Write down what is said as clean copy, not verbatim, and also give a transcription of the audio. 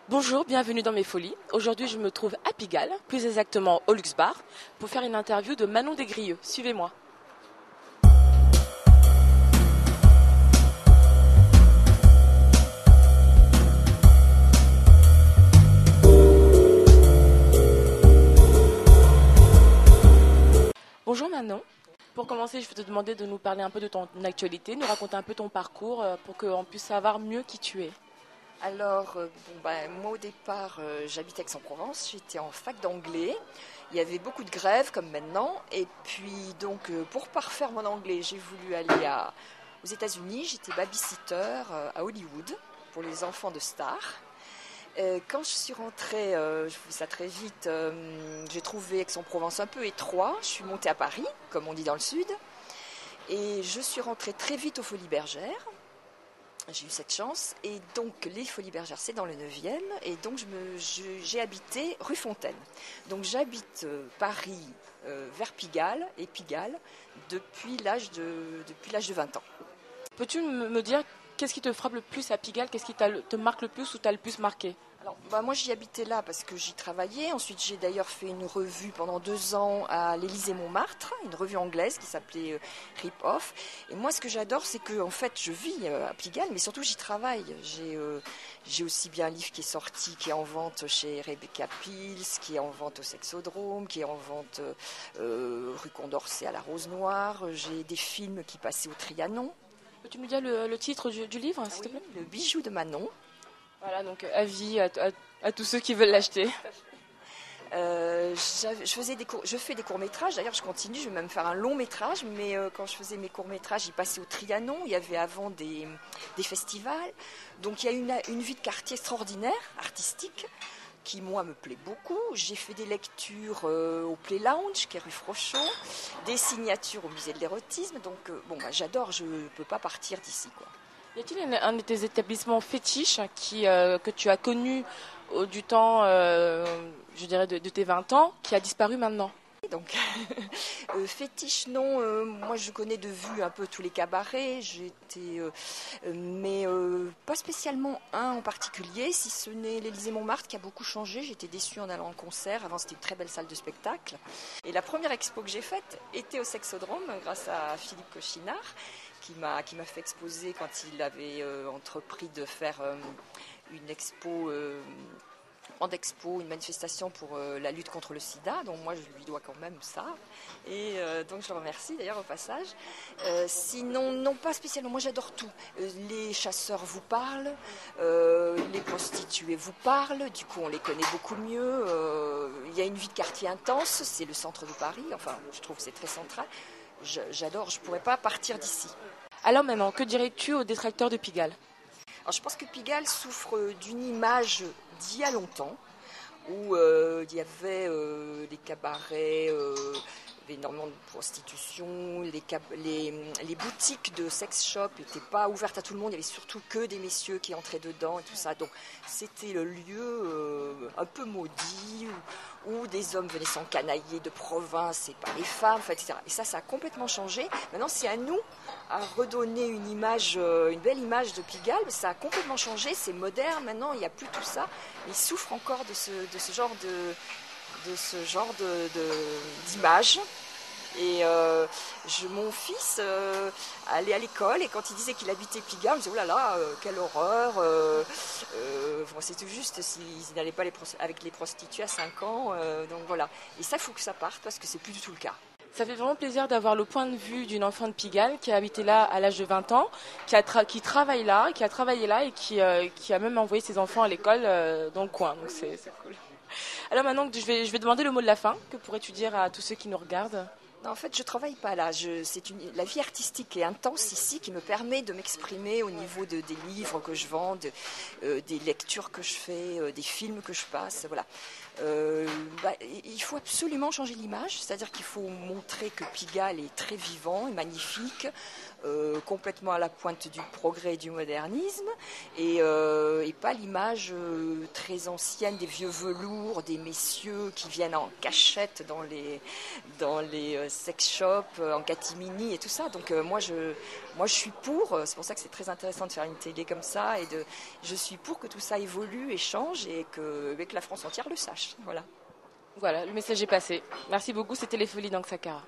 Bonjour, bienvenue dans mes folies. Aujourd'hui, je me trouve à Pigalle, plus exactement au Luxe Bar, pour faire une interview de Manon Desgrieux. Suivez-moi. Bonjour Manon. Pour commencer, je vais te demander de nous parler un peu de ton actualité, nous raconter un peu ton parcours pour qu'on puisse savoir mieux qui tu es. Alors, moi au départ, j'habitais Aix-en-Provence, j'étais en fac d'anglais. Il y avait beaucoup de grèves comme maintenant. Et puis, donc, pour parfaire mon anglais, j'ai voulu aller aux États-Unis. J'étais babysitter à Hollywood pour les enfants de stars. Quand je suis rentrée, je fais ça très vite, j'ai trouvé Aix-en-Provence un peu étroit. Je suis montée à Paris, comme on dit dans le sud. Et je suis rentrée très vite aux Folies Bergères. J'ai eu cette chance, et donc les Folies Bergères, c'est dans le 9e, et donc j'ai habité rue Fontaine. Donc j'habite Paris vers Pigalle, et Pigalle, depuis l'âge de 20 ans. Peux-tu me dire qu'est-ce qui te frappe le plus à Pigalle, qu'est-ce qui te marque le plus ou t'a le plus marqué? Alors, moi j'y habitais là parce que j'y travaillais. Ensuite j'ai d'ailleurs fait une revue pendant 2 ans à l'Élysée-Montmartre, une revue anglaise qui s'appelait Rip Off. Et moi ce que j'adore c'est que en fait je vis à Pigalle, mais surtout j'y travaille. J'ai aussi bien un livre qui est sorti, qui est en vente chez Rebecca Pills, qui est en vente au Sexodrome, qui est en vente rue Condorcet à la Rose Noire. J'ai des films qui passaient au Trianon. Peux-tu me dire le titre du livre, s'il te plaît? Le bijou de Manon. Voilà, donc avis à tous ceux qui veulent l'acheter. Je fais des courts-métrages, d'ailleurs je continue, je vais même faire un long-métrage, mais quand je faisais mes courts-métrages, ils passaient au Trianon, il y avait avant des festivals, donc il y a une vie de quartier extraordinaire, artistique, qui moi me plaît beaucoup. J'ai fait des lectures au Play Lounge, qui est rue Frochot, des signatures au musée de l'érotisme, donc j'adore, je ne peux pas partir d'ici, quoi. Y a-t-il un de tes établissements fétiches que tu as connu du temps, je dirais, de tes 20 ans, qui a disparu maintenant? Donc, fétiche, non. Moi, je connais de vue un peu tous les cabarets. Mais pas spécialement un en particulier, si ce n'est l'Élysée-Montmartre qui a beaucoup changé. J'étais déçue en allant en concert. Avant, c'était une très belle salle de spectacle. Et la première expo que j'ai faite était au Sexodrome, grâce à Philippe Cochinard, qui m'a fait exposer quand il avait entrepris de faire une expo. Une manifestation pour la lutte contre le sida, donc moi je lui dois quand même ça, et donc je le remercie d'ailleurs au passage. Sinon, non, pas spécialement, moi j'adore tout. Les chasseurs vous parlent, les prostituées vous parlent, du coup on les connaît beaucoup mieux. Il y a une vie de quartier intense, c'est le centre de Paris, enfin je trouve que c'est très central. J'adore, je ne pourrais pas partir d'ici. Alors maintenant, que dirais-tu aux détracteurs de Pigalle? Alors, je pense que Pigalle souffre d'une image d'il y a longtemps, où il y avait des cabarets, énormément de prostitution, les boutiques de sex shop n'étaient pas ouvertes à tout le monde, il y avait surtout que des messieurs qui entraient dedans et tout ça. Donc c'était le lieu un peu maudit, où des hommes venaient s'encanailler de province et pas les femmes, etc. Et ça a complètement changé. Maintenant, c'est à nous à redonner une belle image de Pigalle. Ça a complètement changé, c'est moderne, maintenant il n'y a plus tout ça. Ils souffrent encore de ce genre d'image. Et mon fils allait à l'école, et quand il disait qu'il habitait Pigalle, je me disais oh là là, quelle horreur. C'était juste s'ils n'allaient pas avec les prostituées à 5 ans. Donc voilà. Et ça, il faut que ça parte parce que c'est plus du tout le cas. Ça fait vraiment plaisir d'avoir le point de vue d'une enfant de Pigalle qui a habité là à l'âge de 20 ans, qui travaille là, qui a travaillé là et qui a même envoyé ses enfants à l'école dans le coin. Donc c'est cool. Alors maintenant, je vais demander le mot de la fin. Que pourrais-tu dire à tous ceux qui nous regardent? Non, en fait, je ne travaille pas là. La vie artistique est intense ici qui me permet de m'exprimer au niveau des livres que je vends, des lectures que je fais, des films que je passe. Voilà. Il faut absolument changer l'image, c'est-à-dire qu'il faut montrer que Pigalle est très vivant et magnifique, complètement à la pointe du progrès et du modernisme, et pas l'image très ancienne des vieux velours, des messieurs qui viennent en cachette dans les sex shops, en catimini et tout ça. Donc moi je suis pour, c'est pour ça que c'est très intéressant de faire une télé comme ça, je suis pour que tout ça évolue et change et que la France entière le sache. Voilà. Voilà, le message est passé. Merci beaucoup, c'était les Folies d'Anxakara.